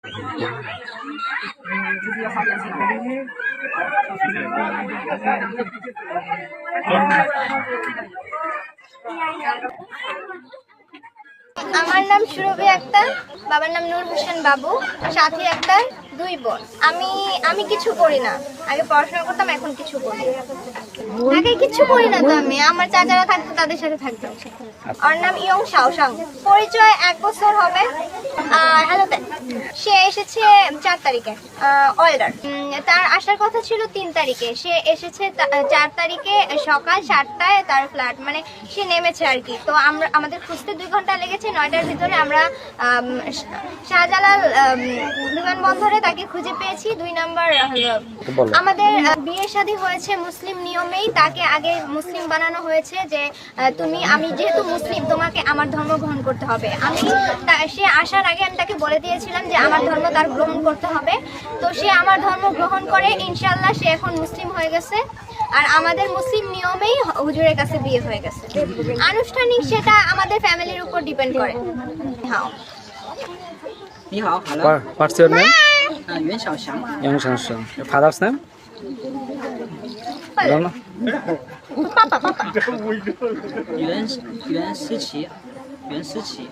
আমার নাম সুরভি আক্তার, বাবার নাম নূর হোসেন বাবু, সাথী আক্তার, 2 বোন। আমি কিছু করি না, আগে পড়াশোনা করতাম, এখন কিছু করি না। আগে কিছু করি না তো আমি, আমার চাচারা থাকতো তাদের সাথে থাকতাম। ওর নাম ইয়ং শাওসাং, পরিচয় 1 বছর হবে। হ্যালো, সে এসেছে 4 তারিখে ওয়েদার। তার আসার কথা ছিল 3 তারিখে, সে এসেছে 4 তারিখে সকাল 7টায় তার ফ্ল্যাট, মানে সে নেমেছে আর কি। তো আমাদের খুঁজতে 2 ঘন্টা লেগেছে। 9টার ভিতরে আমরা শাহজালাল বিমানবন্দরে তাকে খুঁজে পেয়েছি। 2 নম্বর আমাদের বিয়ে শাদী হয়েছে মুসলিম নিয়মেই, তাকে আগে মুসলিম বানানো হয়েছে যে আমি যেহেতু মুসলিম তোমাকে আমার ধর্ম গ্রহণ করতে হবে। সে আসার আগে আমি তাকে বলে দিয়েছিলাম যে আমার ধর্ম তার গ্রহণ করতে হবে। তো সে আমার ধর্ম গ্রহণ করে, ইনশাআল্লাহ সে এখন মুসলিম হয়ে গেছে। আর আমাদের মুসলিম নিয়মেই হুজুরের কাছে বিয়ে হয়ে গেছে। আনুষ্ঠানিক সেটা আমাদের ফ্যামিলির উপর ডিপেন্ড করে। হ্যাঁ। 你好，Hello。What's your name? 袁小翔。杨成生。Your father's name? I don't know. 爸爸。袁思琪。